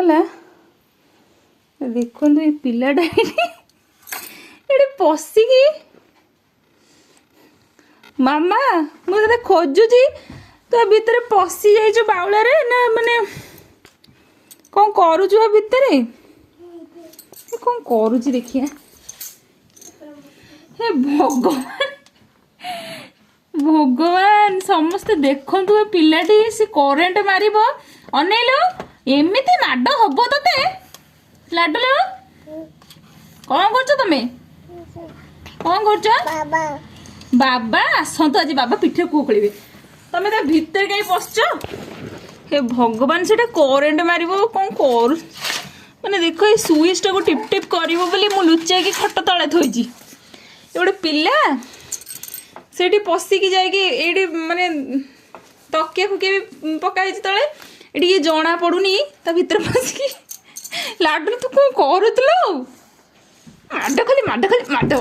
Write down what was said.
ହେଇଗଲା। ଦେଖନ୍ତୁ ଏ ପିଲାଟା ଏଠି ପଶିକି ମାମା ମୁଁ ତତେ ଖୋଜୁଛି ତୁ ଭିତରେ ପଶି ଯାଇଛୁ ବାଉଳାରେ ନା ମାନେ କଣ କରୁଛୁ ଆ ଭିତରେ କଣ କରୁଛି ଦେଖିଆ। ହେ ଭଗବାନ ଭଗବାନ ସମସ୍ତେ ଦେଖନ୍ତୁ ଏ ପିଲାଟି ସେ କରେଣ୍ଟ ମାରିବ। ଅନେଇଲ ଏମିତି ମାଡ ହବ ତତେ ଲାଡୁ କଣ କରୁଛ ତମେ କଣ କରୁଛ? ବାବା ଆସନ୍ତୁ ଆଜି ବାବା ପିଠିରେ କୁଅ ଖୋଳିବେ। ତମେ ତା ଭିତରେ କାହିଁ ପଶିଛ? ହେ ଭଗବାନ ସେଟା କରେଣ୍ଟ ମାରିବ କଣ କରୁ ମାନେ ଦେଖ ଏଇ ସୁଇଚ ଟାକୁ ଟିପ ଟିପ କରିବ ବୋଲି ମୁଁ ଲୁଚେଇକି ଖଟ ତଳେ ଥୋଇଛି। ଏ ଗୋଟେ ପିଲା ସେଠି ପଶିକି ଯାଇକି ଏଇଠି ମାନେ ତକିଆ ଫୁକିଆ ବି ପକା ହେଇଛି ତଳେ ଏଠି କିଏ ଜଣା ପଡୁନି ତା ଭିତରେ ପଶିକି। ଲାଡୁ ତୁ କଣ କରୁଥିଲୁ? ମାଡ ଖାଲି ମାଡ ଖାଲି ମାଡ।